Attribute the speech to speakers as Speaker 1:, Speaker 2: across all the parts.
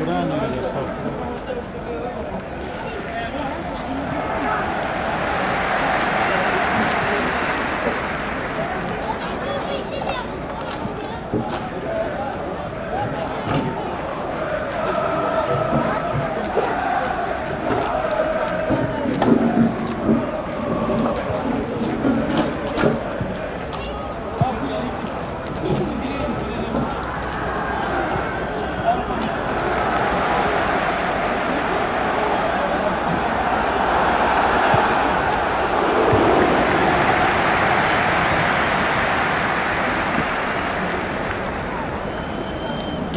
Speaker 1: Kur'an öyle saklı.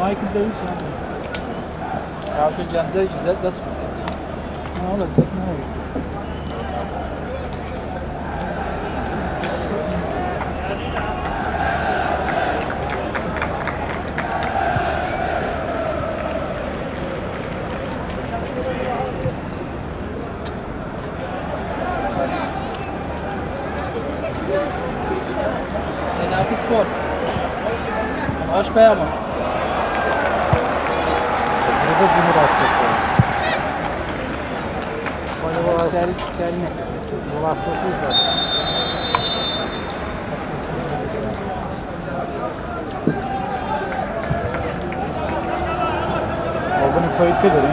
Speaker 1: Michael Davis yani.
Speaker 2: Rasul Can'da güzel de su.
Speaker 1: Ne olacak ne olur.
Speaker 2: Nafis skor. Hoş be ama.
Speaker 1: Burada zümrüt hastalığı. Oyunu
Speaker 2: Serine.
Speaker 1: bu hastalığı zaten. Bunu kayıt edelim.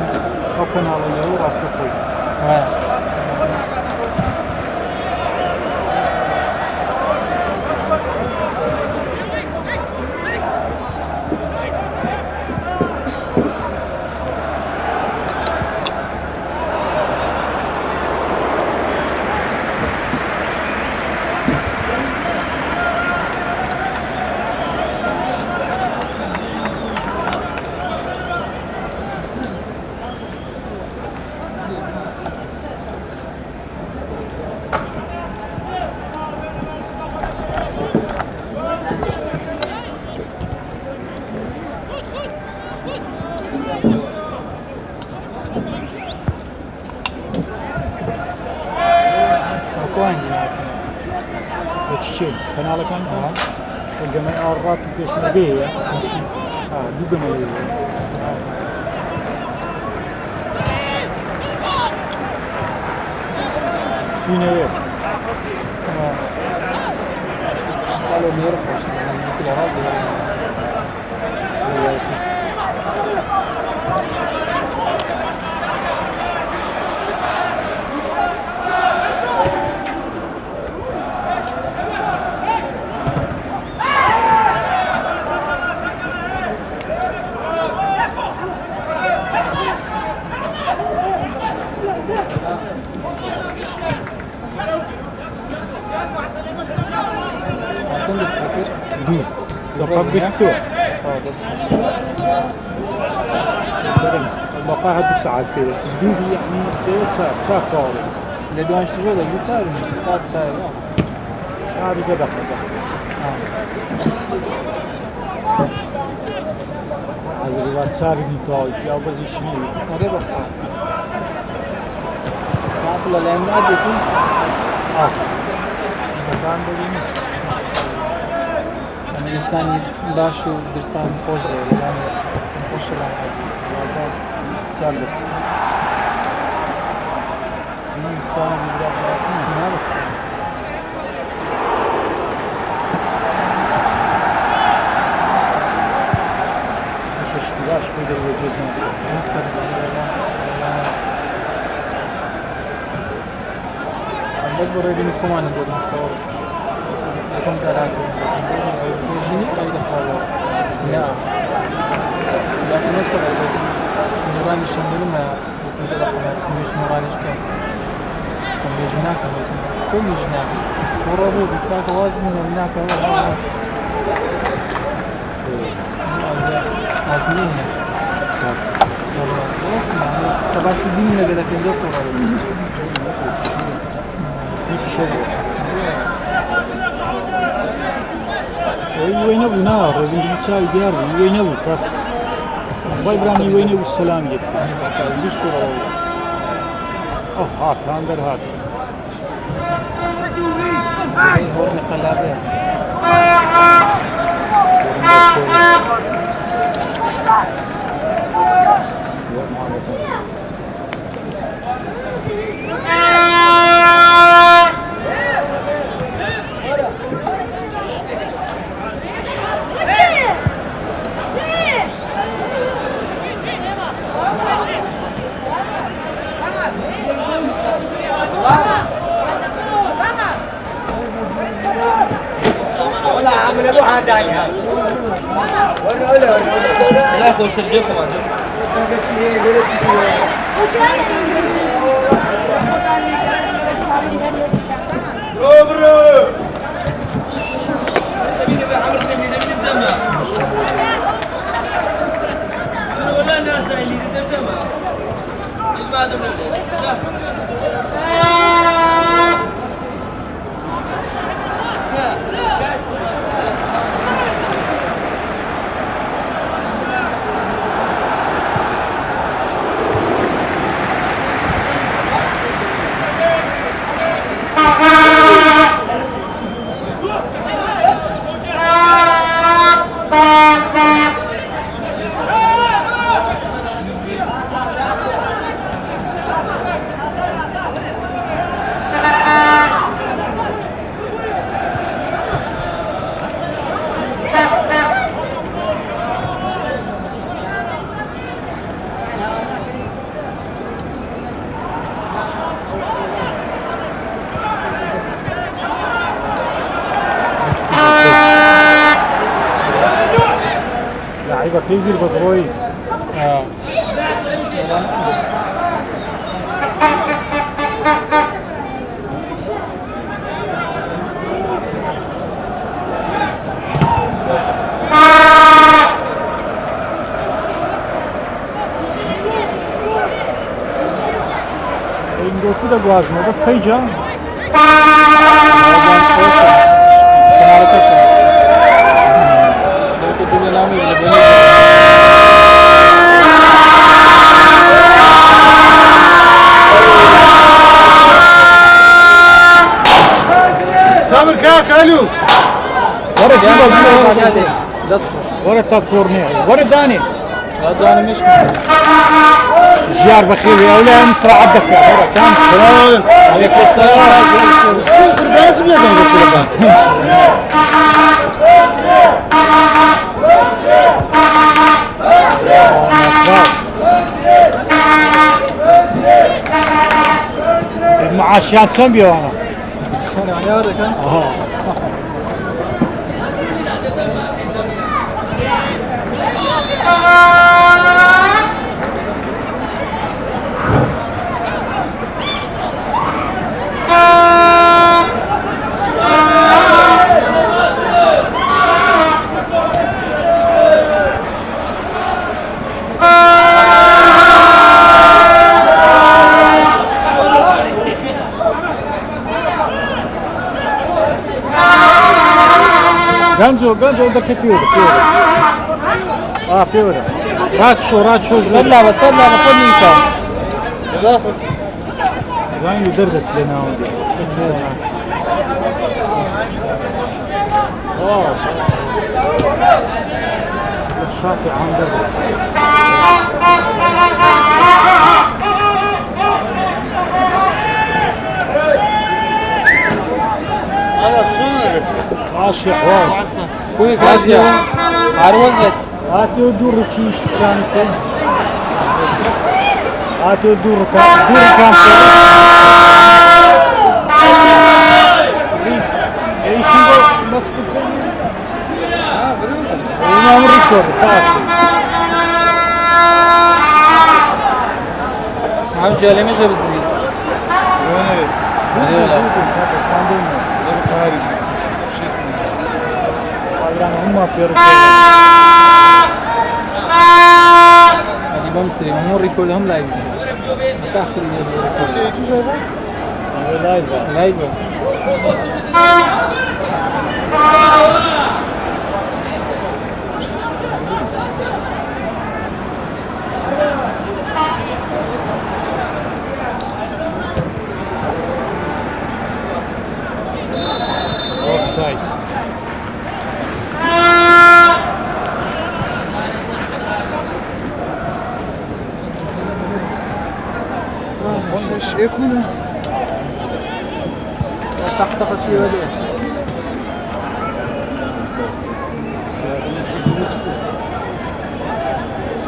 Speaker 1: O kanalıyla hastalığı koyun.
Speaker 2: Evet.
Speaker 1: Çiçeği. Kanalı kan. O gömeği arba tükeşini değil ya. Ha, bu gömeği. Süneye.
Speaker 2: Alo niye koştun? Bizimkiler aldı ya. Sen de speaker.
Speaker 1: دي طبقته
Speaker 2: اه ده اسمه.
Speaker 1: بقاها 2 ساعات كده دي يعني ساعة طارق
Speaker 2: اللي دوانش تجوا ده جيتار جيتار اه.
Speaker 1: هذه كده هذا اللي واتسابي نتاعي يا بزي شنو
Speaker 2: oraya bak. Ne yapıyorlar? Leğende adetun.
Speaker 1: اه ben de yine
Speaker 2: Yani insan başı bir san hoş değil. Yani hoş olan.
Speaker 1: Oradan yükseldik. Bunun insanı biraz bıraktın mı?
Speaker 2: Ne yapıyor?
Speaker 1: Çeşitli aşk belirleyeceğiz.
Speaker 2: بس برای کمان بود مصور یکم زرعت بود بجینی قاید خواهد نه لكن مصور بود نورانی شندلو ما یکم دل خواهد تیمیش نورانیش کن کم بیجینا کن کم بیجینا کورا بود بیتاک وازی من ولینا کن azmi ne? Nasıl yani? Tabası dinle de lakin yok orada.
Speaker 1: Hiçbir şey yok. وين ابو نار اللي تساوي ديار وين ابو كف الله يبراني وين ابو السلام جبت يشكر هات هاندر هات
Speaker 2: هو نقلابه
Speaker 3: لا خوش ترجع كمان
Speaker 1: لعيبه كيف البزروي ينقول كده جوازنا بس تيجا
Speaker 2: Kenara koşun. Belki cümlelerimi bile böyle.
Speaker 4: صابر كاك الو
Speaker 1: ورا
Speaker 2: Yani
Speaker 1: سيبا
Speaker 2: hadi. Dastur.
Speaker 1: ورا تاب كورني ورا داني
Speaker 2: Ya canım iş mi?
Speaker 1: جيار بخير يا ولا مسرع عبدك ورا كان
Speaker 2: Aleykümselam.
Speaker 4: قربانة سميتهم قلت
Speaker 1: المعاشات كم بيو انا
Speaker 2: Hani ayarı kan.
Speaker 1: Ganjo da piora. Piora. Racho.
Speaker 2: Sallama sallama kulli insan.
Speaker 1: يعني دردت لنا ودي الشاطئ عن دردت عاشق واو
Speaker 2: Kuyu kaçya. Arvazet.
Speaker 1: هاتي ودور كيش بشانكم هاتي ودور كام ايش يقول مسكوت سنين ما مريكور
Speaker 2: Hem şöyleme bizli.
Speaker 1: هم yapıyor.
Speaker 2: Hadi bamsiri. Hamur rikol ham live. Takhri ya. Live.
Speaker 1: Offside.
Speaker 4: ايش يكون
Speaker 2: تحت شيء ولا.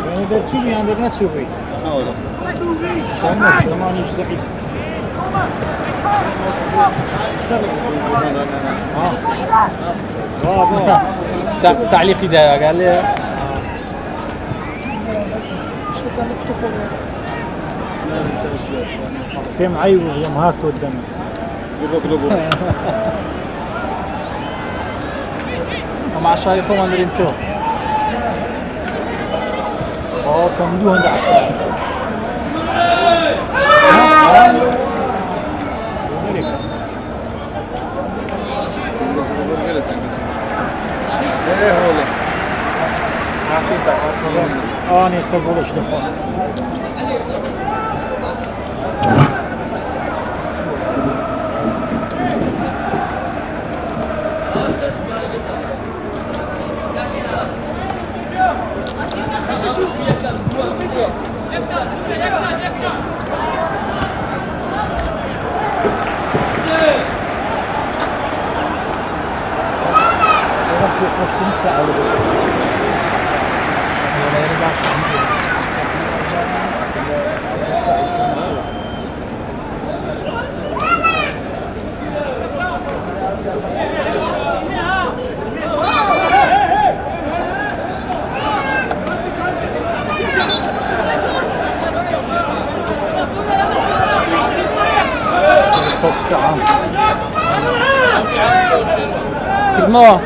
Speaker 1: Beni de çiğ yanlarına çiğ.
Speaker 4: اه والله
Speaker 1: Şahin, şaman, şahin. برافو.
Speaker 2: تعليقي ده قال لي
Speaker 1: كم عيوب يوم هاتوا الدم.
Speaker 2: مع شايفهم اندرين تو
Speaker 1: كملوها عند عشان. أنا يصبوا ليش دفع. صوت عام.
Speaker 2: كلمة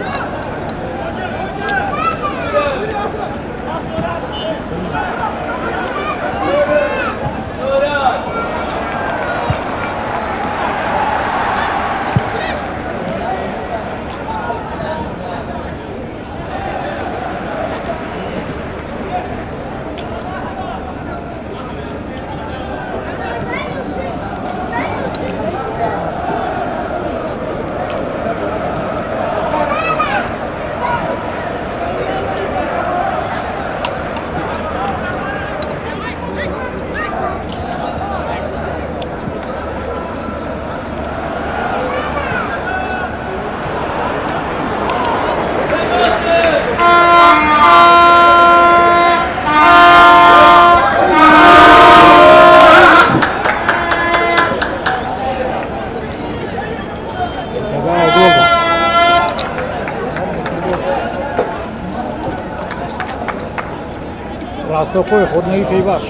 Speaker 1: راست خوی خود نگی کی باش.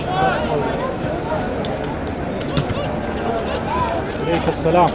Speaker 1: عليك السلام.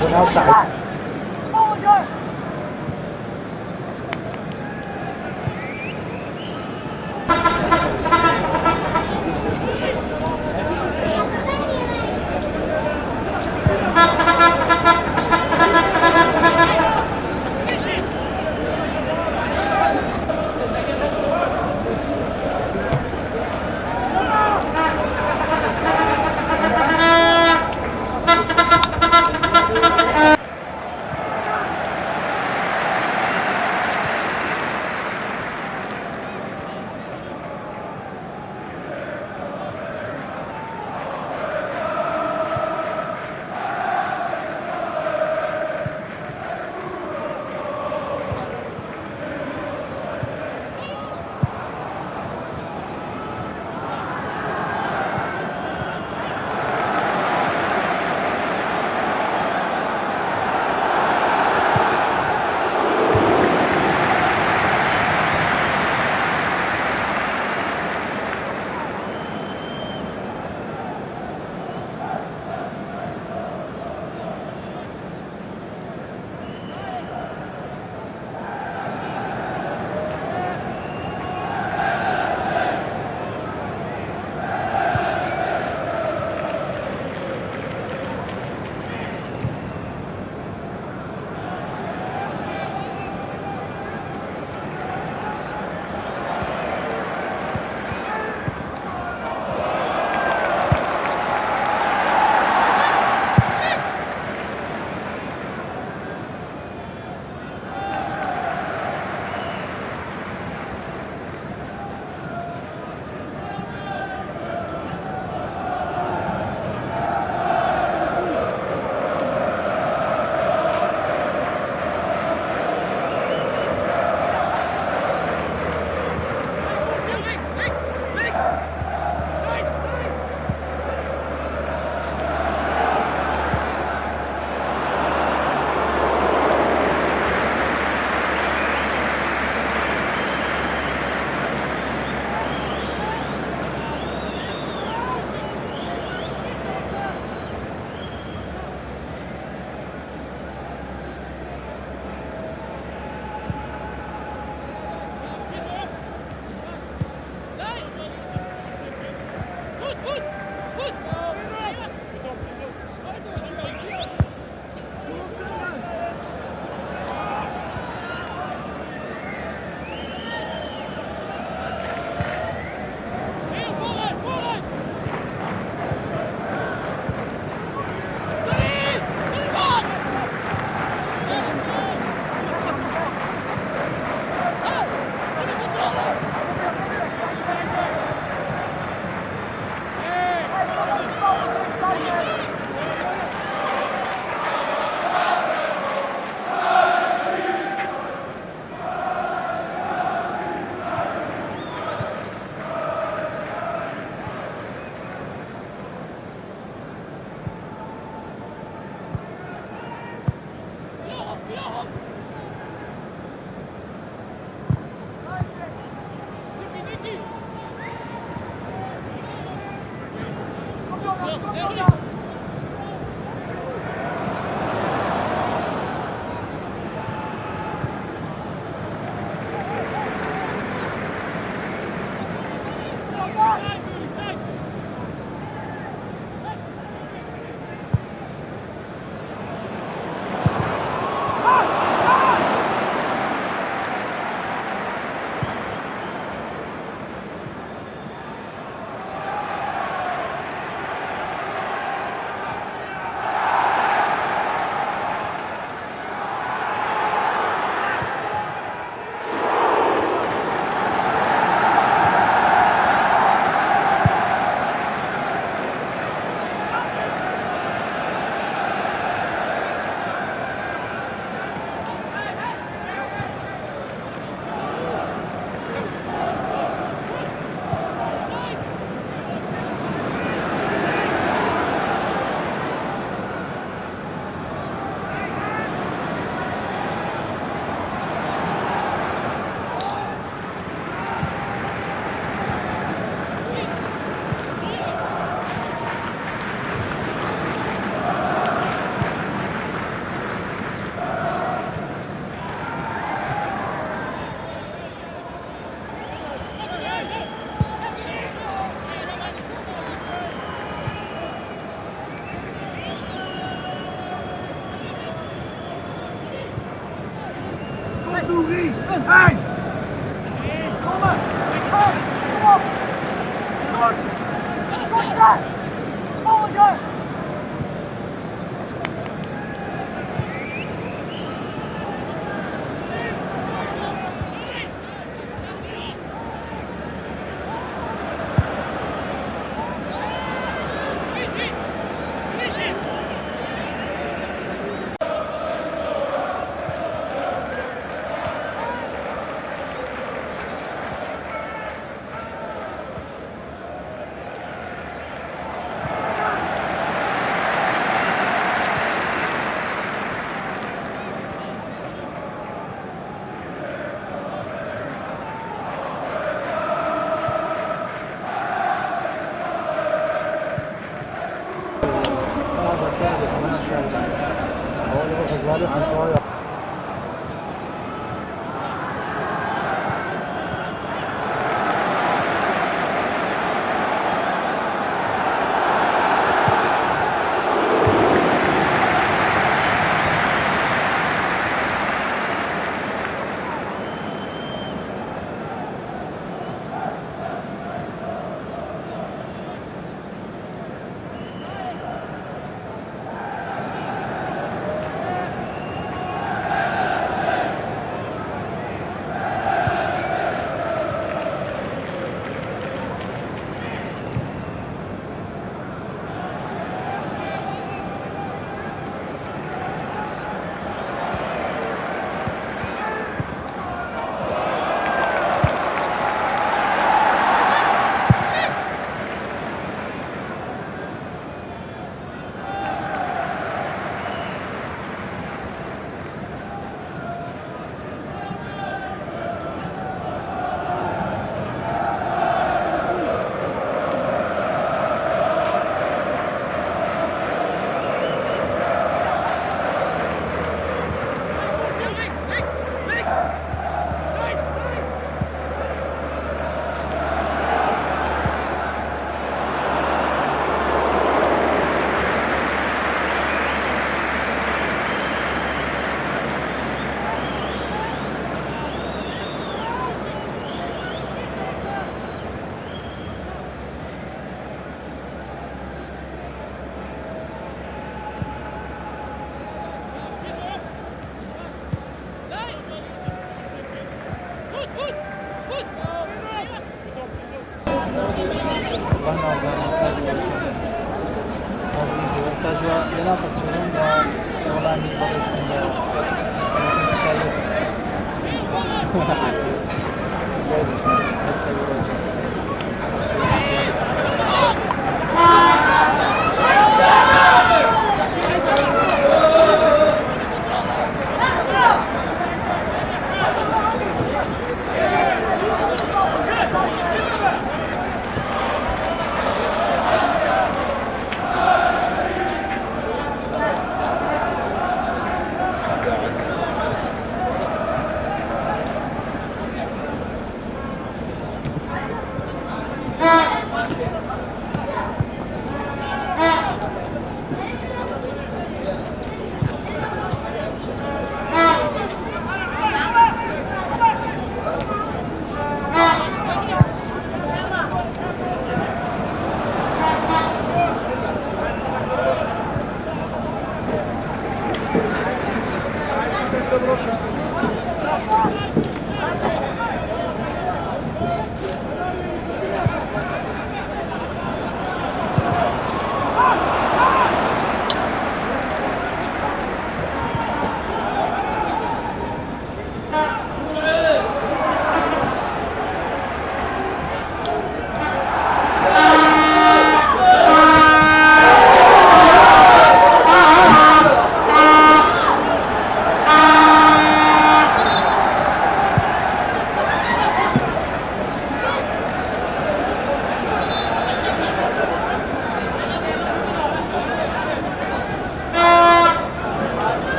Speaker 1: Buna sahip.
Speaker 2: هذا سابق أنا شايف.
Speaker 1: هو اللي غزالي حنطايا.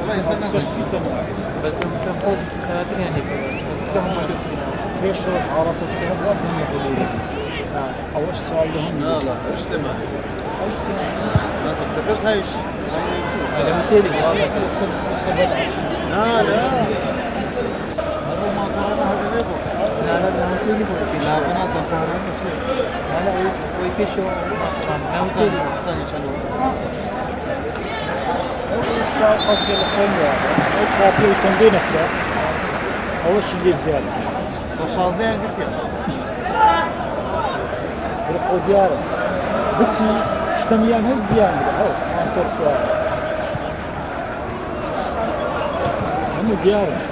Speaker 4: والله إنسان
Speaker 2: بس كان فوق 30 يعني كده هم كده
Speaker 1: ليش روح عرفت كده لازم يقولوا او ايش سايلهم
Speaker 4: لا لا ايش تمام
Speaker 1: ايش
Speaker 4: ما تصدقش هاي الشيء
Speaker 2: على متيلي
Speaker 4: لا لا هذا ما ترانا هذا ليبو
Speaker 2: لا لا ده متيلي
Speaker 4: لا بنا زنتهرين شيء
Speaker 2: لا لا ويكشوا لا متيلي
Speaker 4: ثاني شنو
Speaker 1: اشتغل قصير السنة او كافي وتنبين احنا اول شيء دي زيادة
Speaker 4: شازده يعني بيت يعني
Speaker 1: بريقو ديارة بتسي اشتميان هل بيان هو انتر سؤال هم ديارة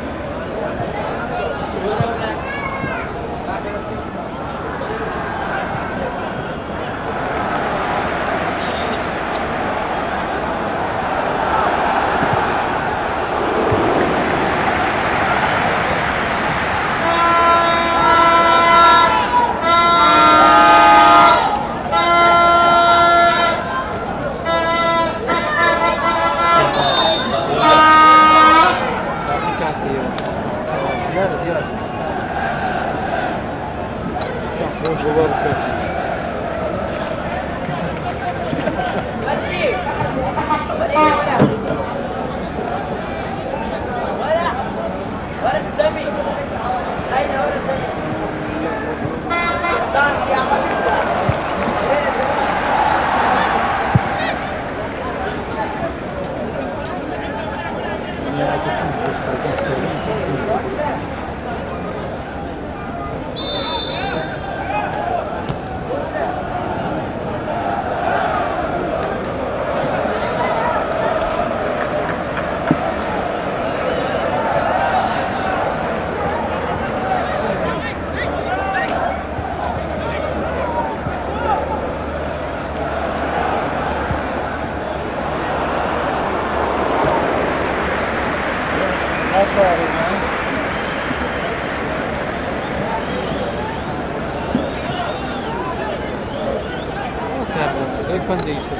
Speaker 2: Ekran değişti.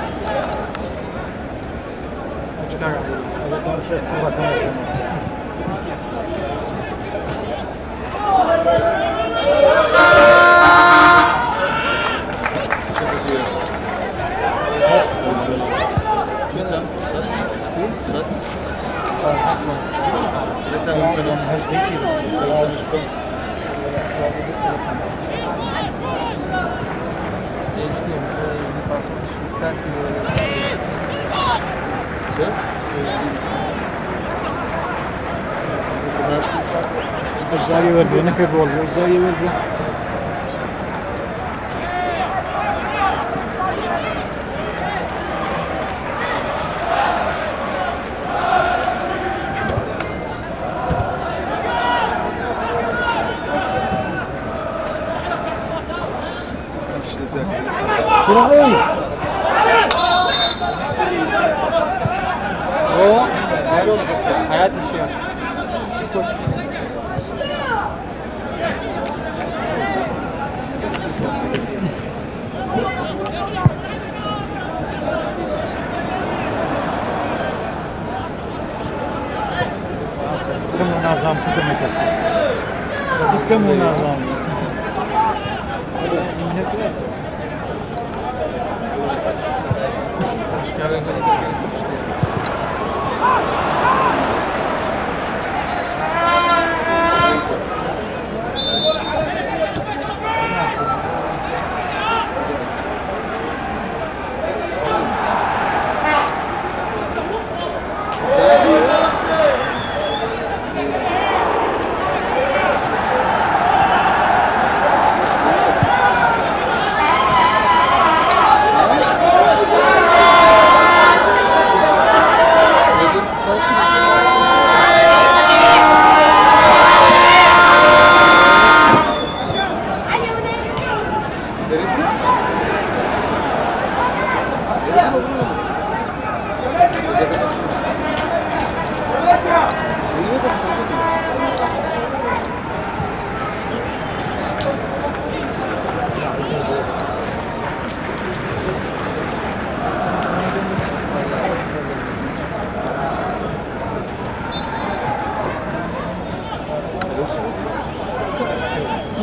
Speaker 2: Çıkar abi.
Speaker 1: هذا كان شيء الصورة كانت
Speaker 2: Değişti. Mesela yeni basmış. Sen
Speaker 1: الزاوية والبيو نكبر والبيو الزاوية والبيو برافو
Speaker 2: o hayat işi. Koç.
Speaker 1: كم منظم كده مكسر كم منظم
Speaker 2: Şikayet edildi.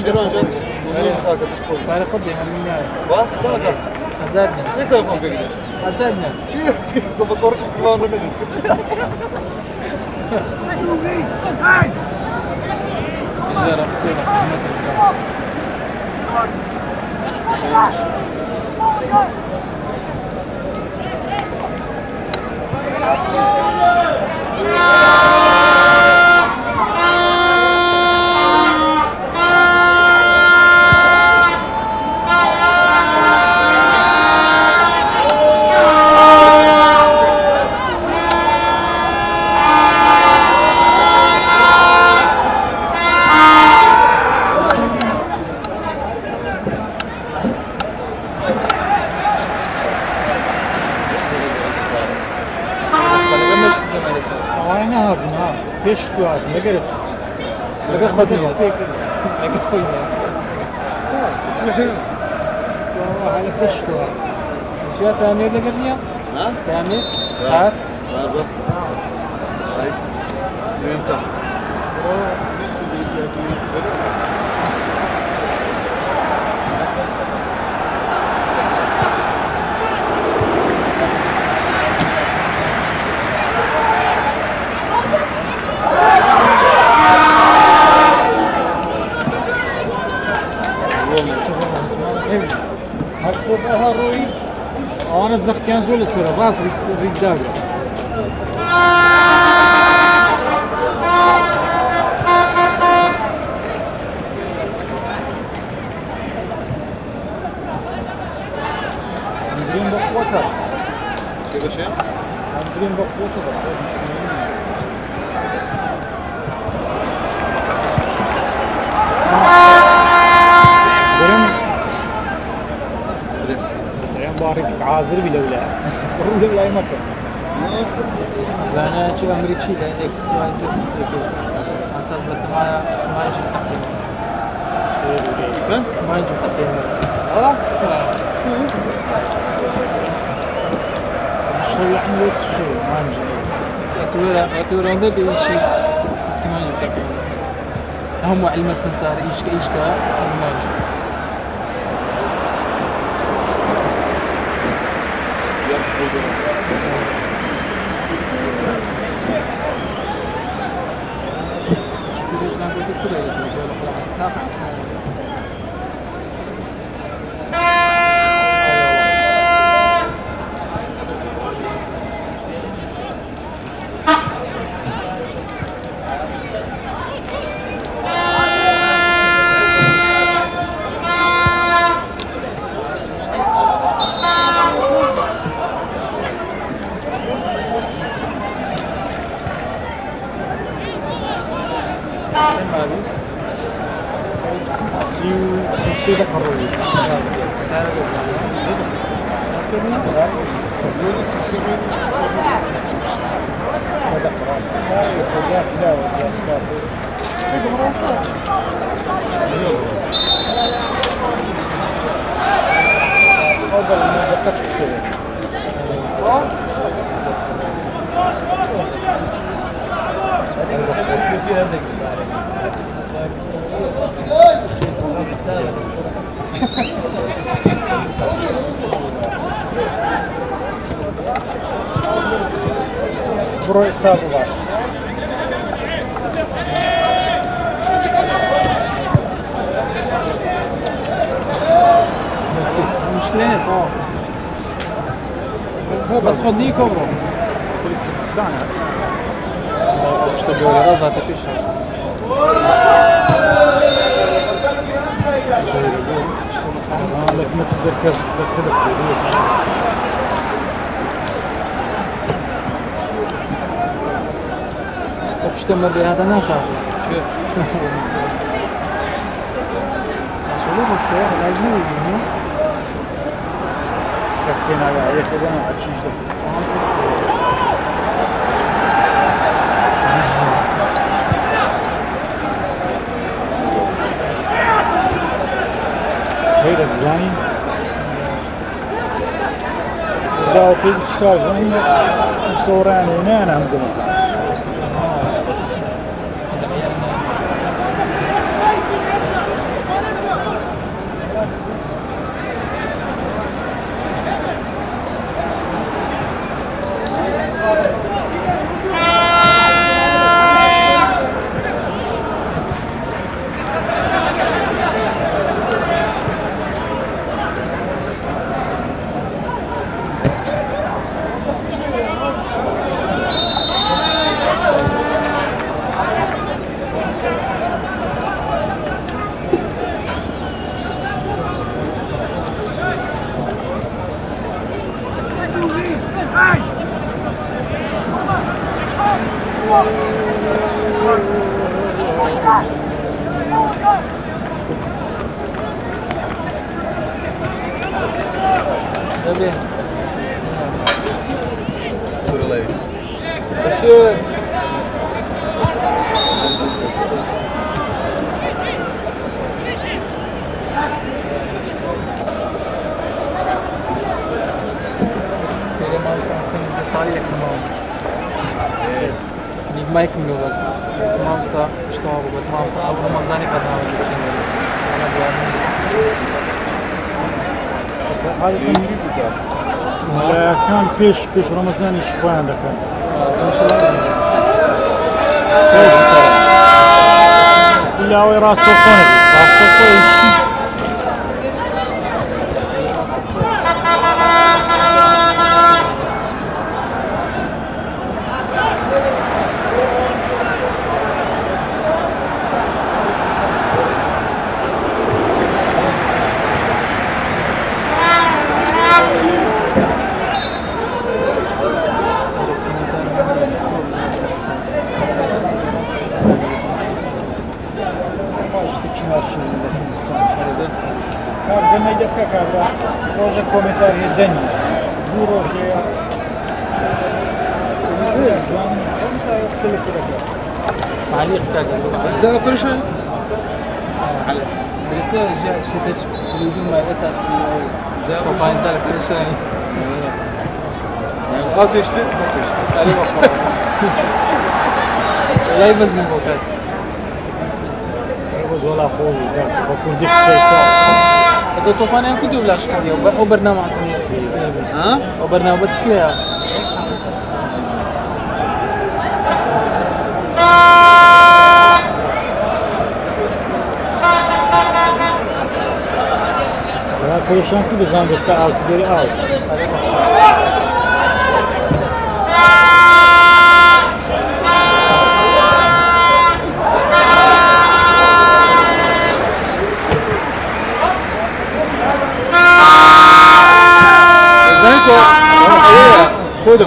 Speaker 4: شيران جد ساكت اسبوع
Speaker 2: بعد خدي من الناس
Speaker 4: واحد ساكت
Speaker 2: حزرنا
Speaker 4: ليه تلفون كده
Speaker 2: حزرنا
Speaker 4: شيء تفكرش في ما ندت
Speaker 2: جزيرة قصيرة خدمة الدم
Speaker 1: وانا هذا نهار فيش هذا لقيت
Speaker 2: لقى خدني لقى خوينا
Speaker 1: اسمعي والله على فيش هذا
Speaker 2: شو فاهمين لقى
Speaker 4: ها
Speaker 2: فاهمين تعال
Speaker 4: هذا هاي وين انت
Speaker 1: حطوا بها روي انا الزخ كان زول السر راس رجال مدرين بقوتها
Speaker 4: شو شيء
Speaker 1: مدرين بقوتها بارك تعازر بلولا ولا اي مكان
Speaker 2: زانا شو امريكي لا اكس واي زد مصري كده اساس بس ما يجي تقييم
Speaker 4: فين
Speaker 2: ما يجي تقييم
Speaker 1: شيء يعني شيء ما نجي
Speaker 2: اتورا ده بشيء سمعني تقييم هم علمت سنسار ايش كا ما يجي
Speaker 4: يمشي بدون
Speaker 2: ليش ما قلت تصير لك ولا خلاص لا خلاص
Speaker 1: سلسلة الرئيس هذا خلاص لا أفضل ما بقتش بسوي برو استاذ الله
Speaker 2: مشكلة بس خدني كبره что было раз это пишешь
Speaker 1: لك ما تتذكر
Speaker 2: طب что мы هذا نشاف شو что я лазил
Speaker 1: بس كنا يا كذا ما عشيش سيد الزاني دا اوكي بساجين صوران هنا انا عندنا
Speaker 2: Tabii.
Speaker 4: Kurulayız. Başı.
Speaker 2: Böyle Mavis'ten senin de sahaya yakın olmuş. Ligma yakınmıyor aslında. Belki Mavis'ta işte o bu. Mavis'ta avurmazdan ne kadar alacak şimdi. Ona güvenmiyorum.
Speaker 1: كان پیش رمضان شپایان دەکەن لاوەی ڕاستەوخۆ ڕاستەوخۆیشی شتێکی کوردستان کار دەمەی دەکە کابرا ڕۆژە کۆمنتار هێدەنی دوو ڕۆژەیە زوان قسە لەسەر دەکات
Speaker 2: تعليق كذا.
Speaker 4: زي كل شيء.
Speaker 2: بريتسا جاء شتات بدون ما يسأل طبعا ذلك كل شيء.
Speaker 4: Ateşti, ateşti.
Speaker 2: عليه وقت. لا يبزن وقت.
Speaker 1: ولا خوي وكردش سيكا
Speaker 2: إذا طوفان يمكن يبلاش كذي أو برنامج
Speaker 4: ها؟
Speaker 2: أو برنامج بتسكيها.
Speaker 1: كلشان كده زان دستا اوت داري اوت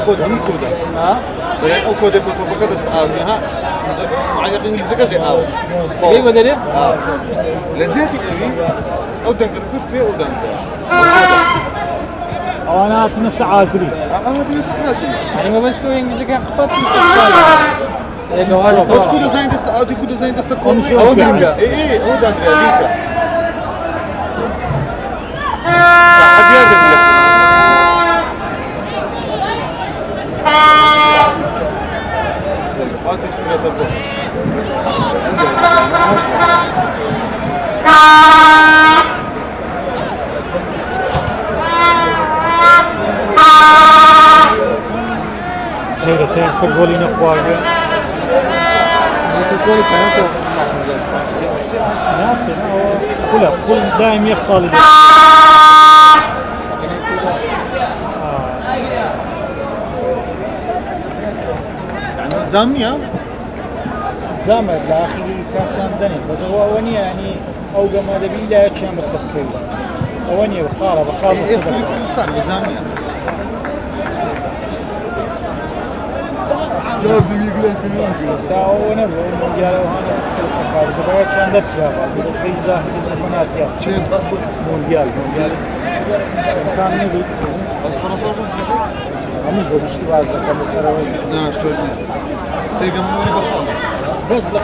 Speaker 4: كودا هم كودا. يعني أو كودا بقدر استعمل ها. مع الإنجليزية كذا أو.
Speaker 2: إيه بدري؟
Speaker 4: لذاتي أبي. أو دانك كيف كذا أو دانك.
Speaker 1: أنا أتنسى عازري.
Speaker 4: هذا يسمع
Speaker 2: يعني ما بس تو إنجليزي كان قفت
Speaker 4: بس كودا زين دست أو كودا زين دست كوم.
Speaker 2: أو دانك.
Speaker 4: إيه أو دانك ليك. صح بيا ateş fırlatıp
Speaker 1: سيرة تحصل قولي نخواقة
Speaker 2: تقولي كانت
Speaker 1: كلها كل دائم يخالد
Speaker 4: زامية
Speaker 1: زامة داخلي كاسان دني بس هو أونية يعني أوجا ما دبي لا يتشام السكر أونية بخارة بخارة السكر
Speaker 4: فلسطين زامية زاد بيقول كلام
Speaker 1: ساو ونبغى المونديال وهذا تكل السكر تبغى يتشام ذكر يا بعض في زاهد الزمانات يا
Speaker 4: شيء
Speaker 1: مونديال كان نبي
Speaker 4: بس فرنسا
Speaker 1: مش بشتغل على الزكاة السنوية.
Speaker 4: لا شو سيجا موري بخال.
Speaker 1: بس لك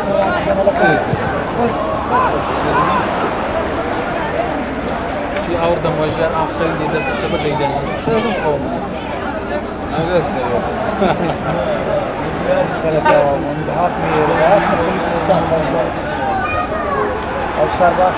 Speaker 1: أنا لك.
Speaker 2: في أورد مواجهة آخر اللي إذا سبب ليدا شو لازم قوم؟
Speaker 4: أنا
Speaker 1: السنة من دهات ميرات من فلسطين أو سرباش.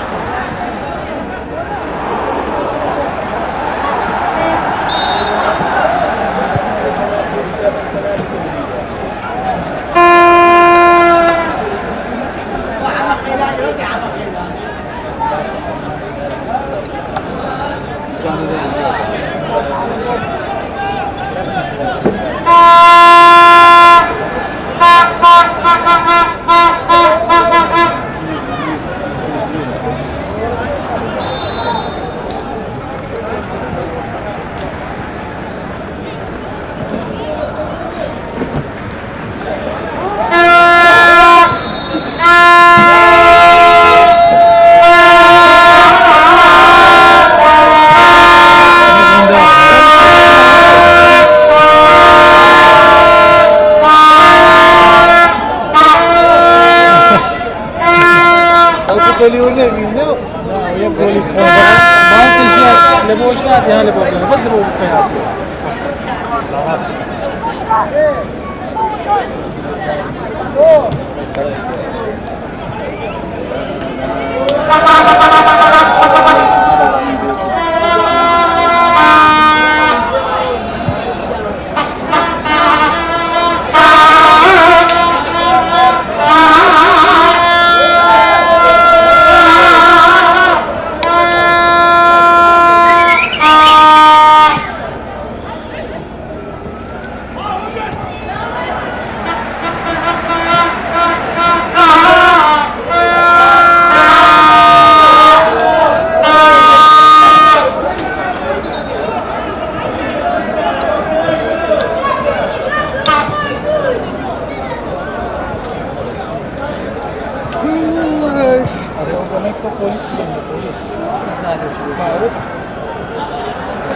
Speaker 1: Demek ki polis geliyor, polis.
Speaker 2: Kızlar yaşıyor.
Speaker 1: Evet.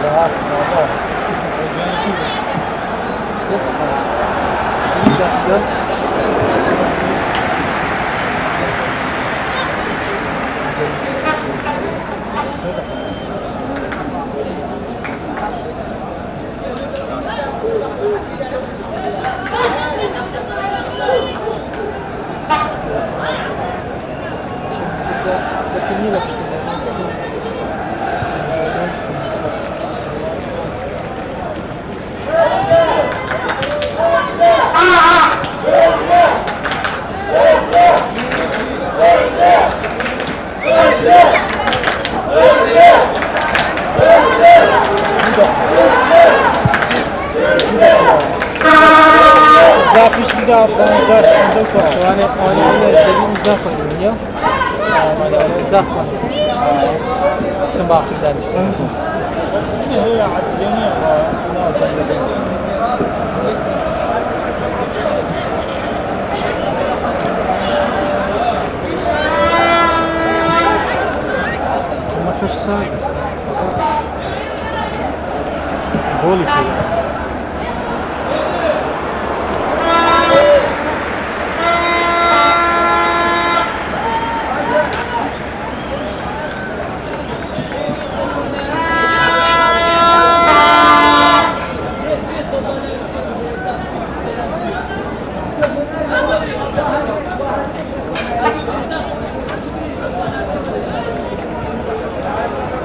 Speaker 1: Rahat, rahat.
Speaker 2: Nasıl kalır? İyi şartlar. Bakın yapıştırdım.
Speaker 1: Zafiş bir daha sana zaten de var.
Speaker 2: Şu an öyle dediğim uzak oynuyor ya. Uzak oynuyor. Tımbak güzel.
Speaker 1: هي عسلانية
Speaker 2: ما فيش سادس.
Speaker 1: بولي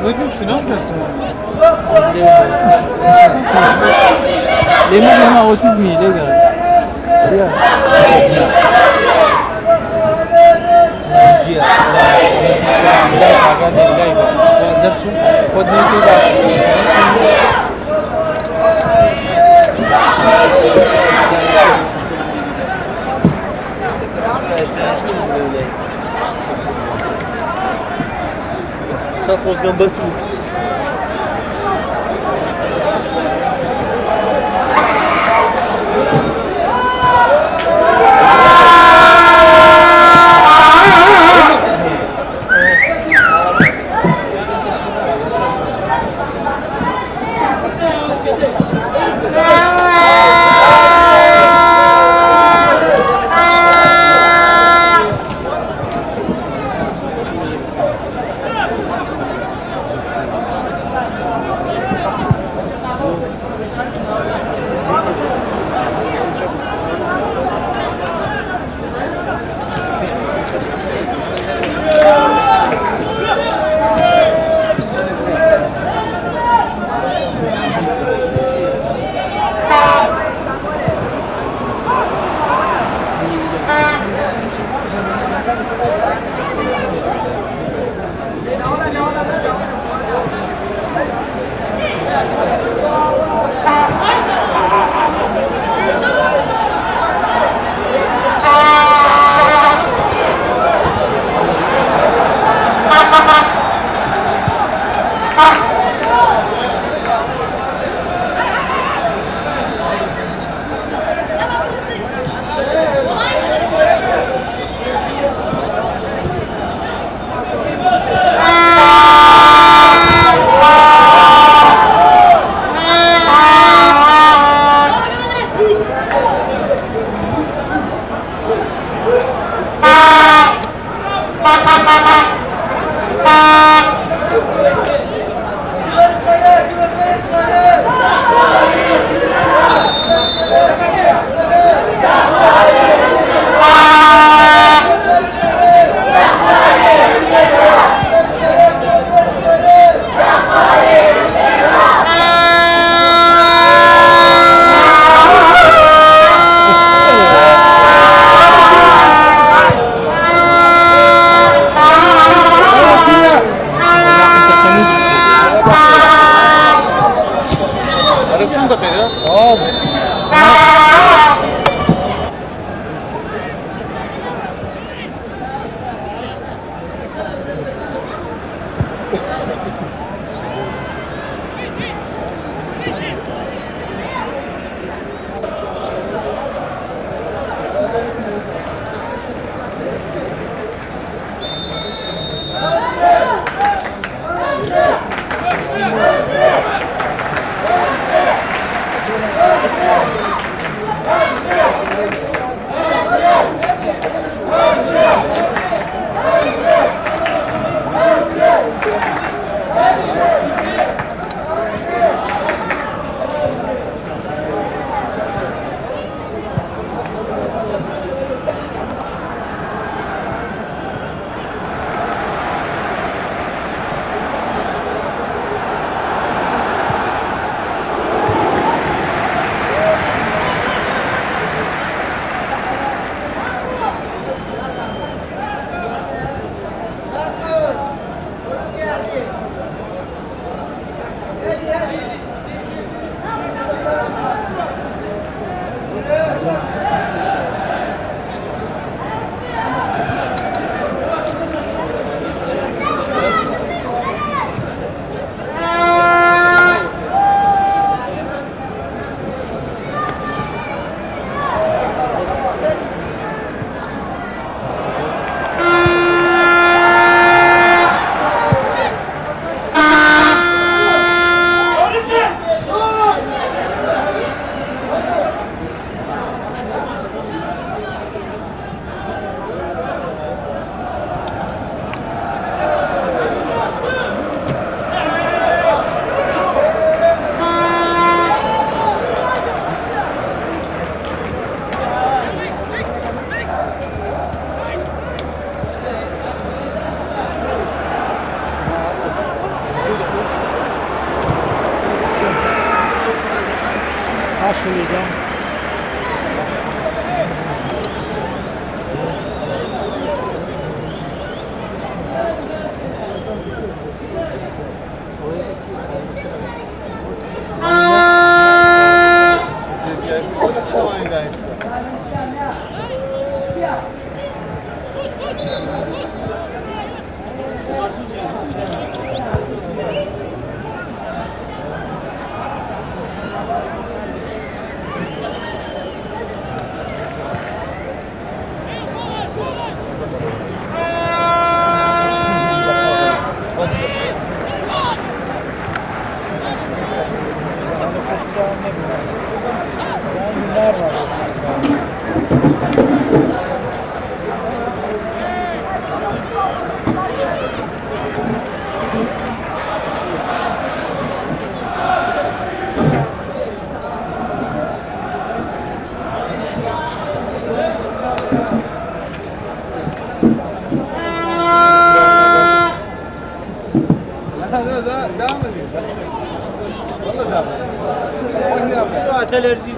Speaker 4: Ne diyorsun? Ne yapıyorsun?
Speaker 2: Lemur hem otizmiyle göre. Ya.
Speaker 1: جيا لا قاعد لا درتو ودني كذا
Speaker 4: Safos Gambatu. لا devam ediyor. Vallahi devam ediyor.
Speaker 1: Atelersi.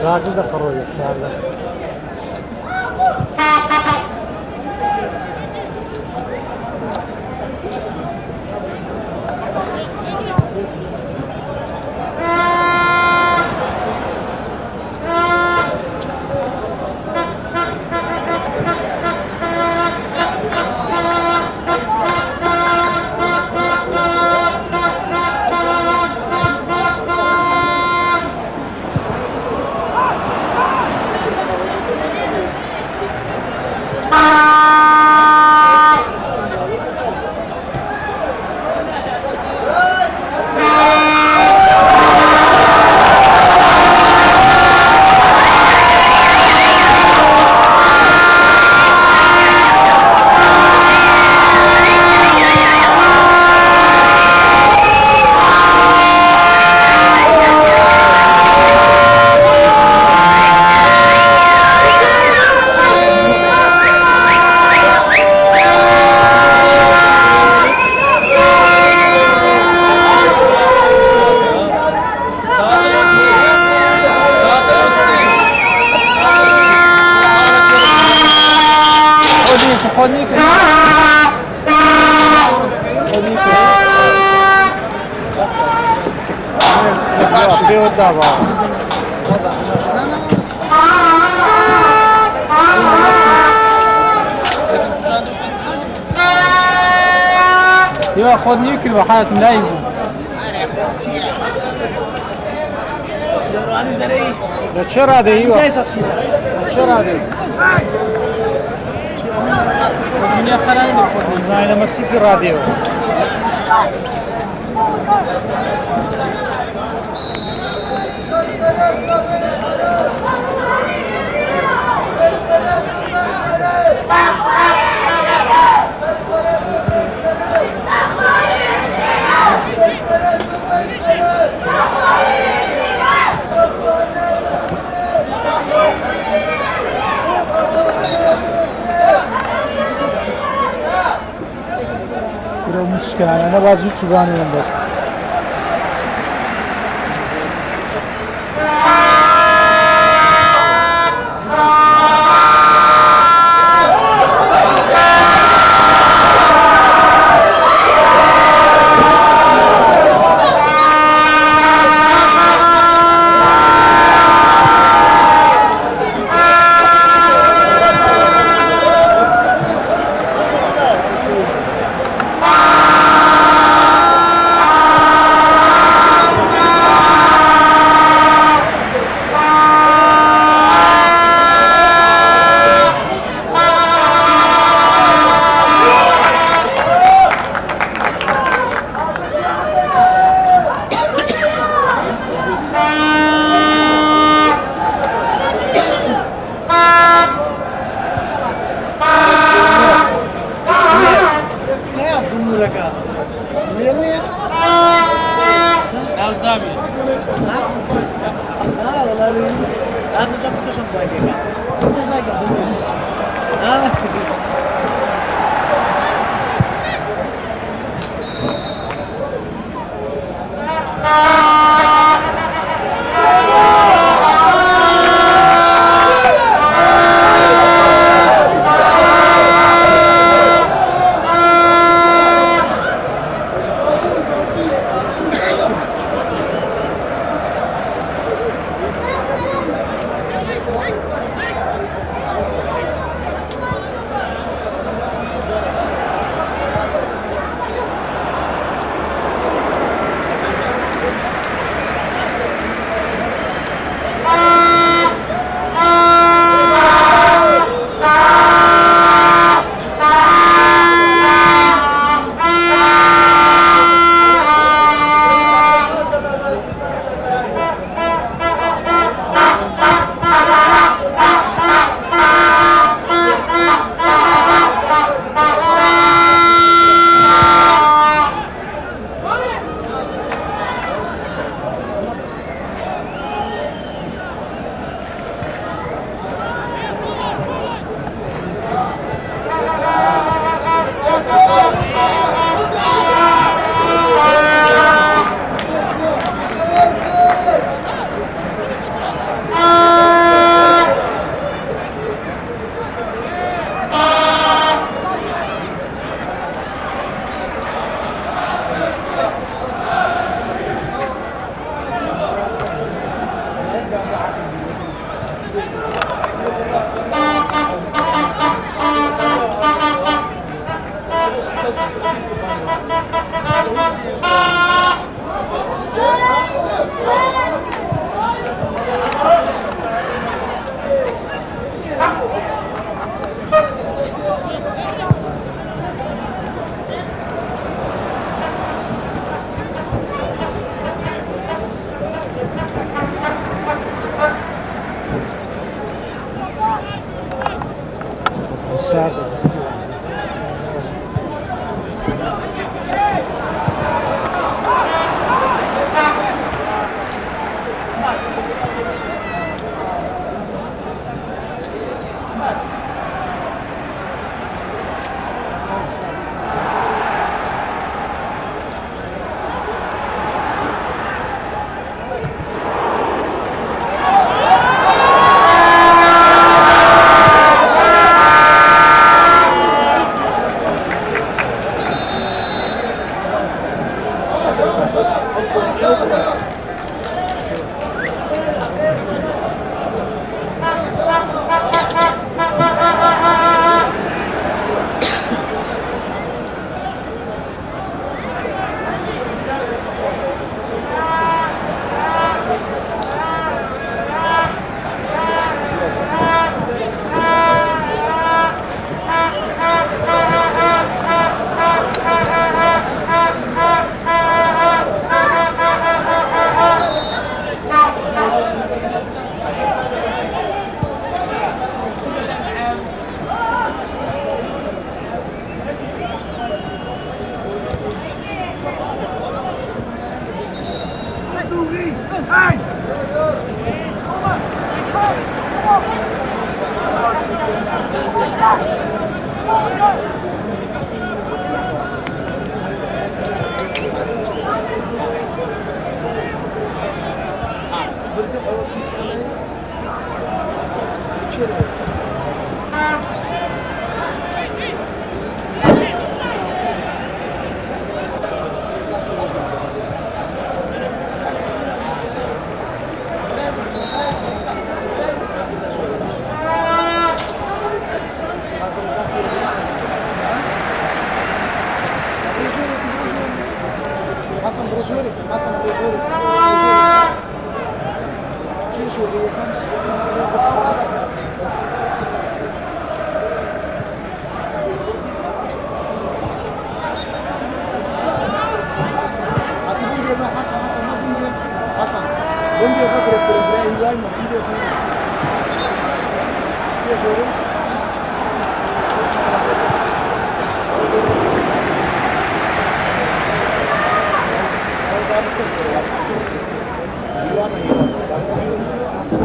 Speaker 2: Çağırdı da paroya çağırdı.
Speaker 1: Şey orada var.
Speaker 2: يبقى خد نيكل وحالة ملايبه
Speaker 1: بتشر هذه ايوه بتشر هذه
Speaker 2: الدنيا خلاني
Speaker 1: ما انا مسك الراديو مشكلة أنا بازوت سبحانه وتعالى
Speaker 3: Tanto só que tu são bem, tu estás aí com
Speaker 1: Sarda istiyor.
Speaker 2: Hasan Brojuri, Hasan Brojuri. Brojuri yakın. Hadi bunu diyor Hasan, Hasan nasıl bunu diyor? Hasan. Bunu diyor bak buraya hivay mı? Bunu diyor. Diyor şöyle. Hivay mı? Hivay mı?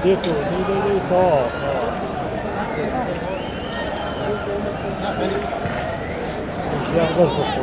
Speaker 1: ديكو دي طار اشياء بس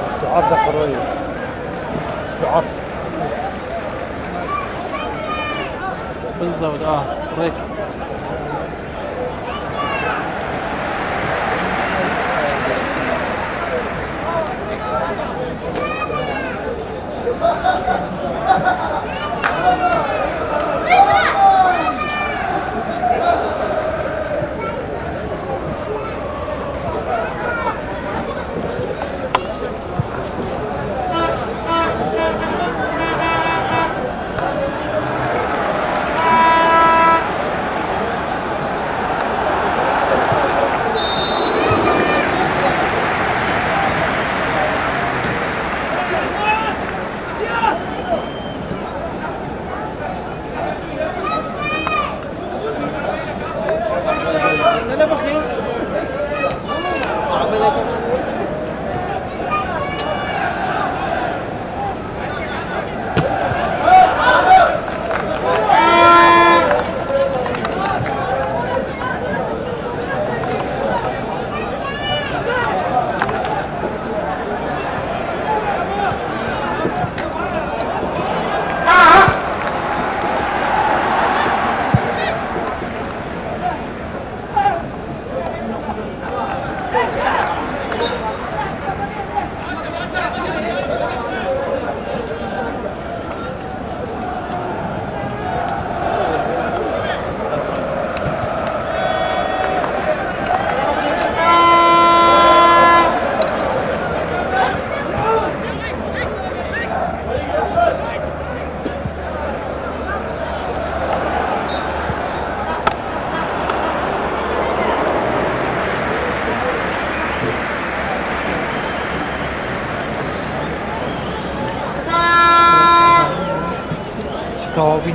Speaker 1: استعاف قروية استعاف
Speaker 2: بالضبط هيك
Speaker 1: تەواوی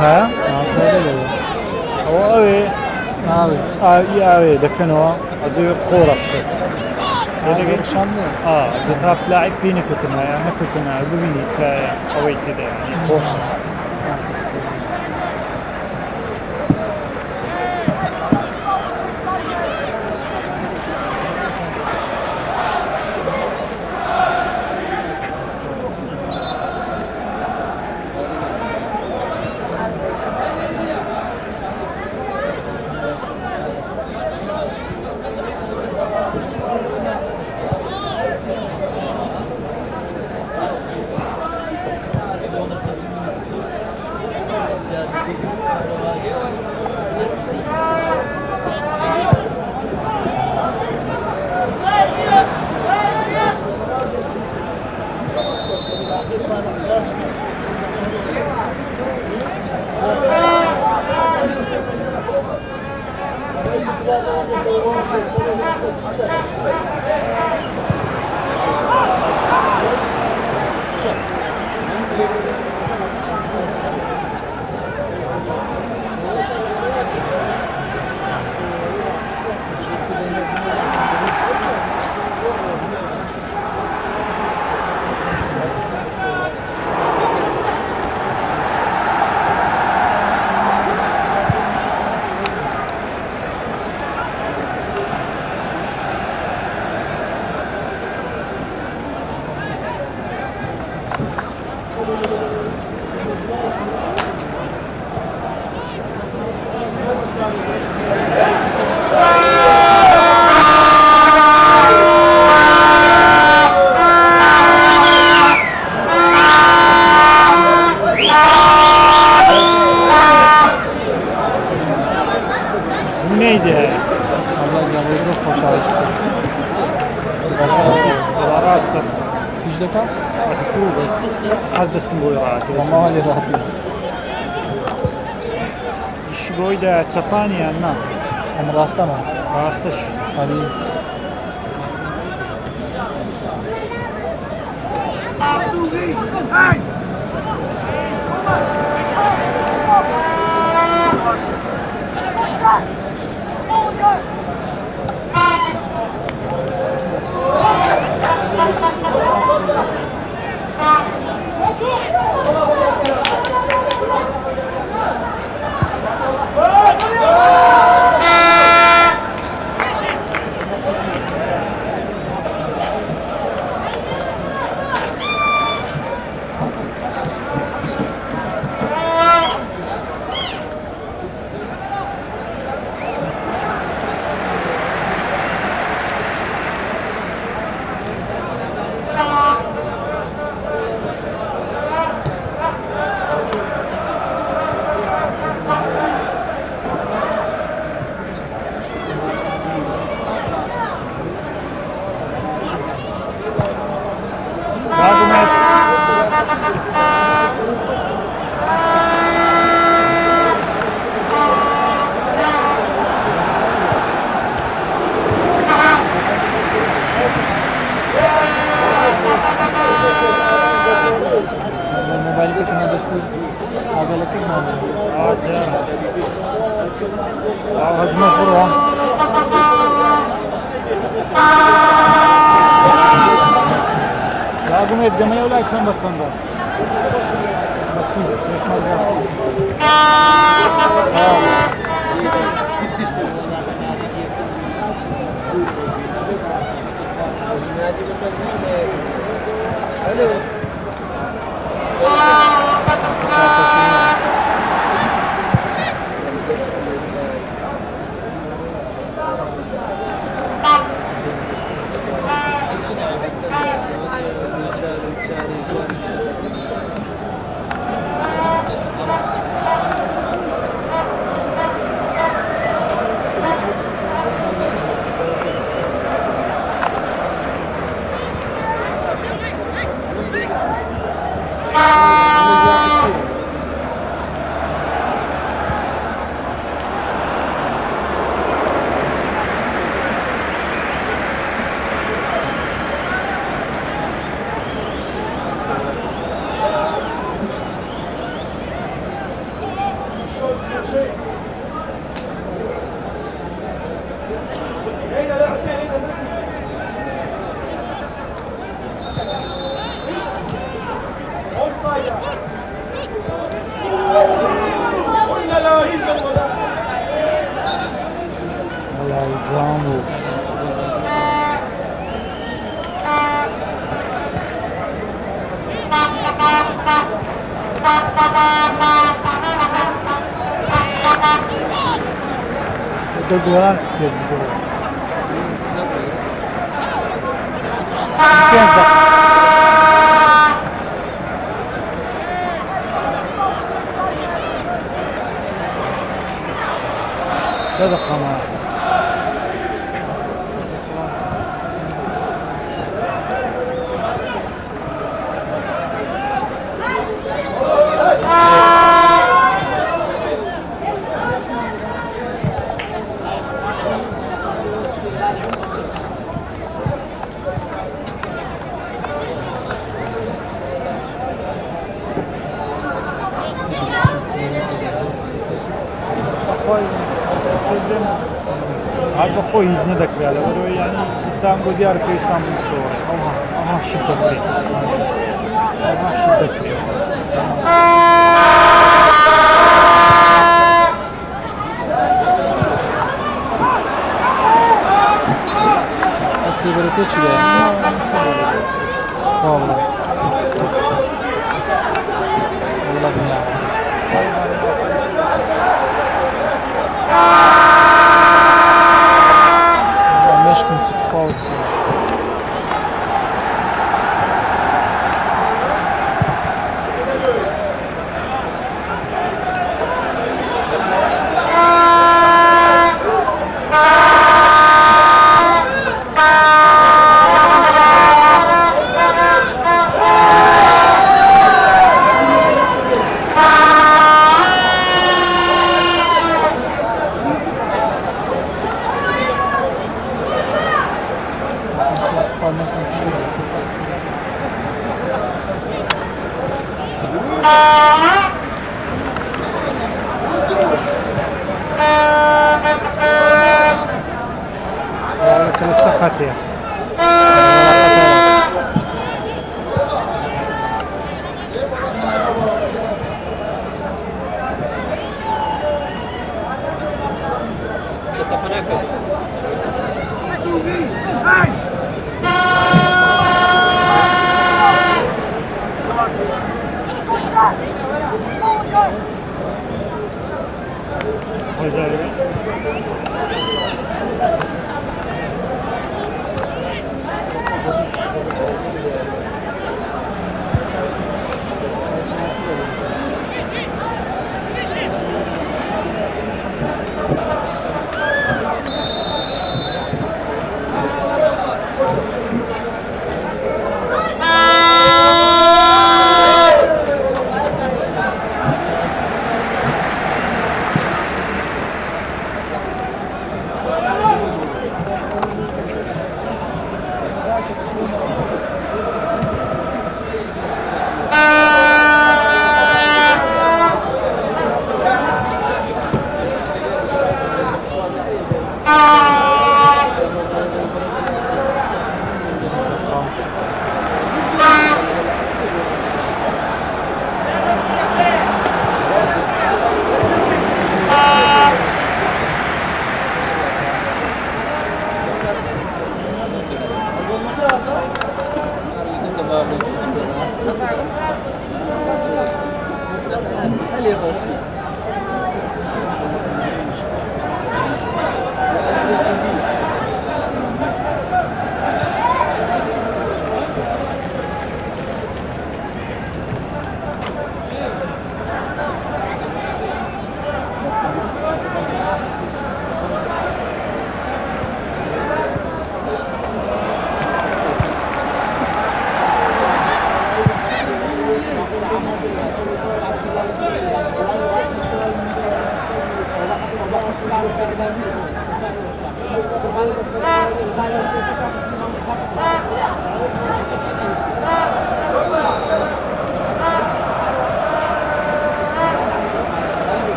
Speaker 1: ها؟ ئەوە ئەوێ ئاوی ئاوێ دەکەنەوە ئەجێ قۆڕە تا لاعب پێی نەکەوتنە یا نەکەوتنە ببینی تا ئەوەی تێدا خۆ neydi?
Speaker 2: Allah canınızı خوشحالش کنه.
Speaker 1: راسته
Speaker 2: تجدكا؟
Speaker 1: بس هر دستم بوی راحتی
Speaker 2: والله هالي راحتي.
Speaker 1: İşi boyu da çapani yanına.
Speaker 2: أنا راستنا.
Speaker 1: Rastış.
Speaker 2: هالي. Yardım et. Mobile पे कितना दस्ती आगे लगे ना
Speaker 1: Hacıma vurma. Yardım et demeye öyle akşam bassan da. Basın. Geçmez ya. Sağ ol. Vallahi bravo. Bu da duran kısıyor bu duran. Biraz bak. هذا قمر هذا خوي يزندك على ولو يعني اسطنبول ديارك اسطنبول صور اها شدك اها شدك
Speaker 2: السيجارة تشيله والله والله بالله مشكلة تتفاوت كان السخاتية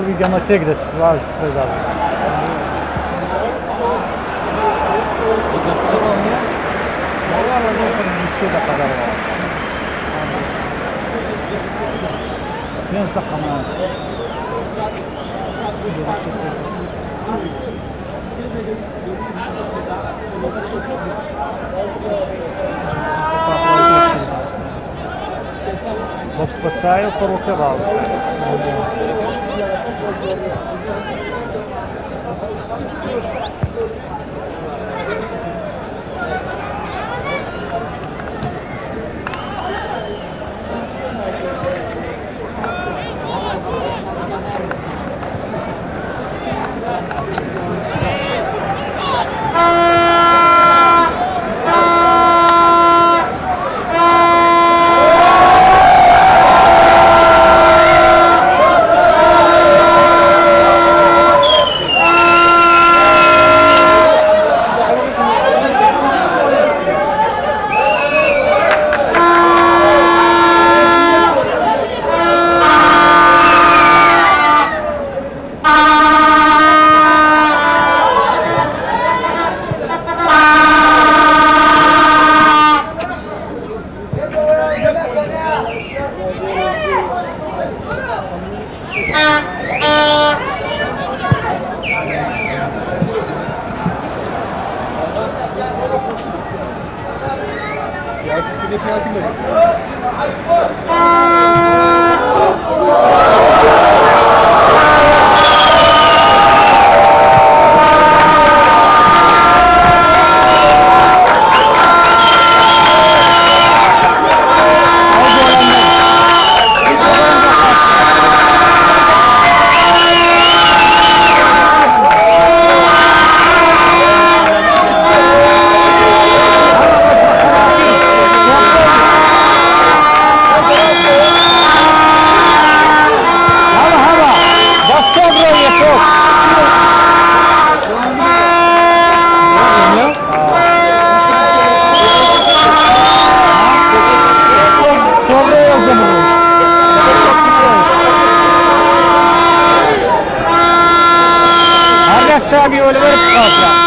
Speaker 5: widziano tygrys, walcz sprzedawał. No ale no to nic się zapadało. Więc taka ma. Bo спасаю порукував. Abi öyle verip kalkıyor.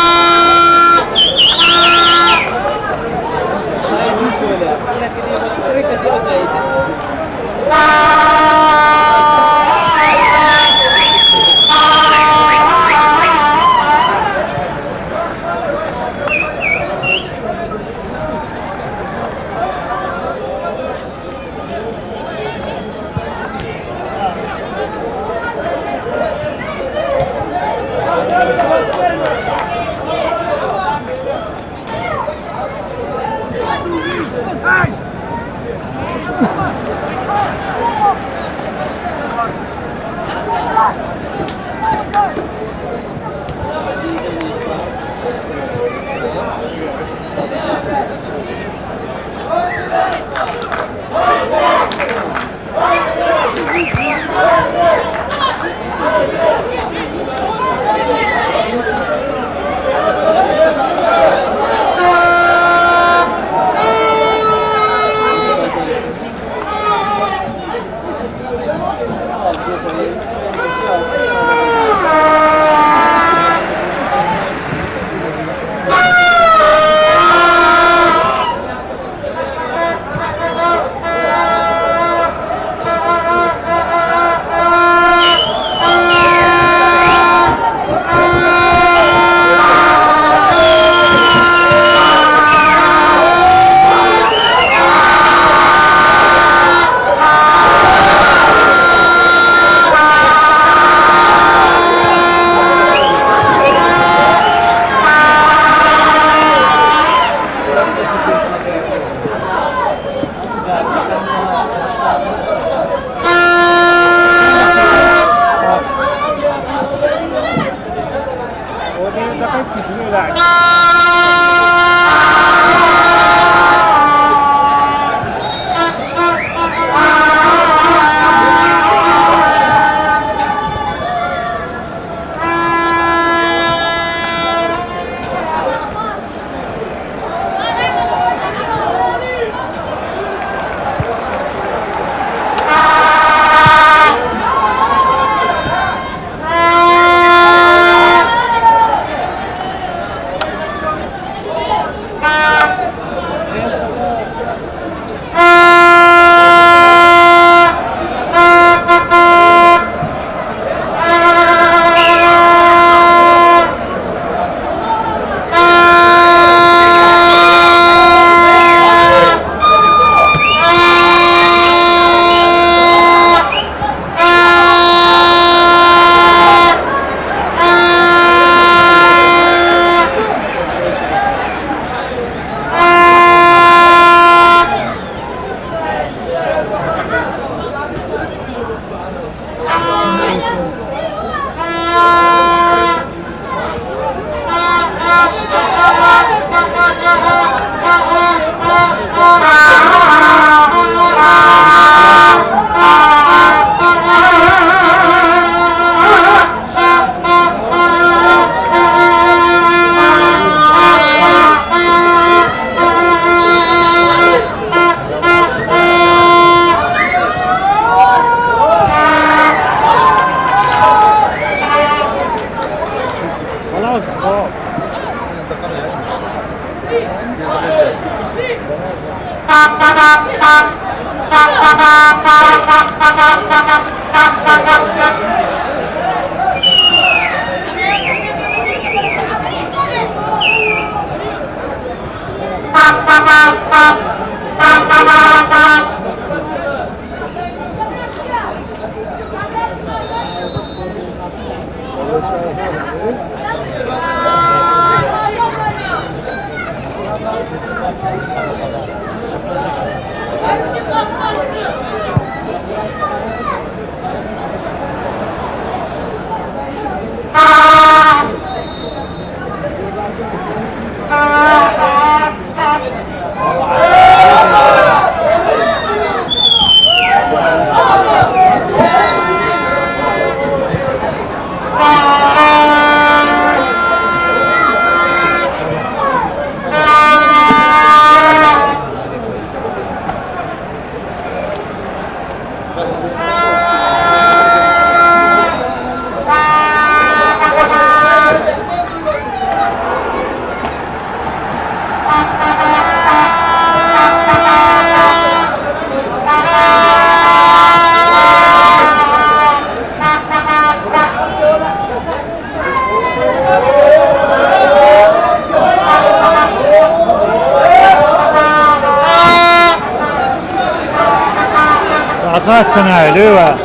Speaker 5: عطاكنا علوة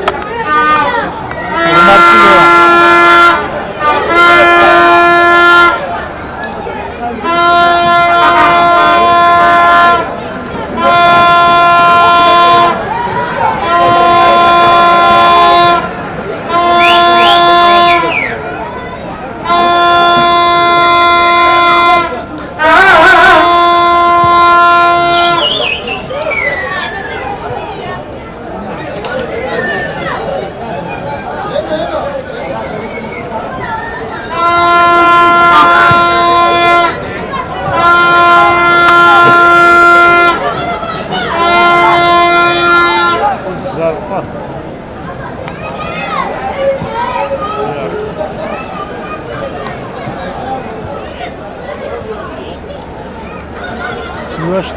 Speaker 5: المرسلة شلوشت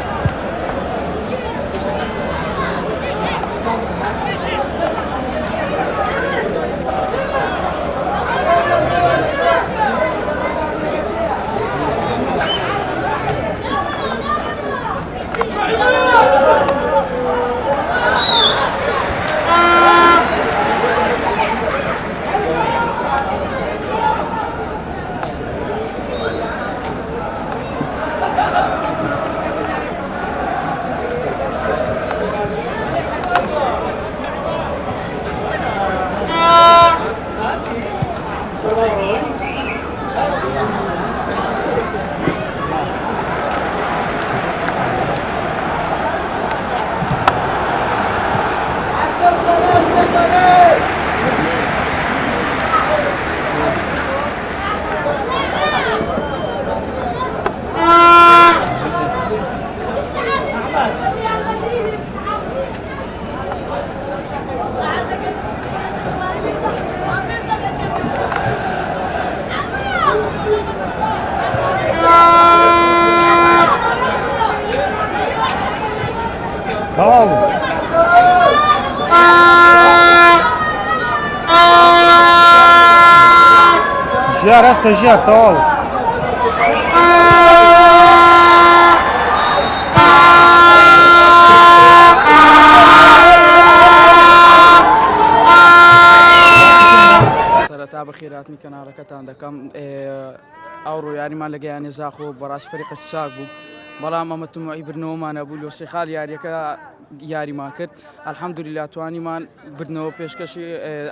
Speaker 5: Bravo. Já resta já tolo.
Speaker 6: سرتا بخيرات من كنارة كتان دكم أورو يعني ما لقي يعني زاخو براس فريق تساقو بەڵام ئەمە تموعی برنەوەمانە بوو لۆ سێ خاڵ یاریەکە یاریمان کرد الحەمدولیلا توانیمان بردنەوە پێشکەشی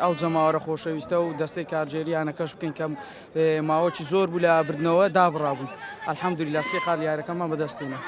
Speaker 6: ئەو جەماوەرە خۆشەویستە و دەستەی کارژێریانەکەش بکەین کە ماوەکی زۆر بوو لە بردنەوە دابڕابووین الحەمدولیلا سێ خاڵ یاریەکەمان بەدەستێنە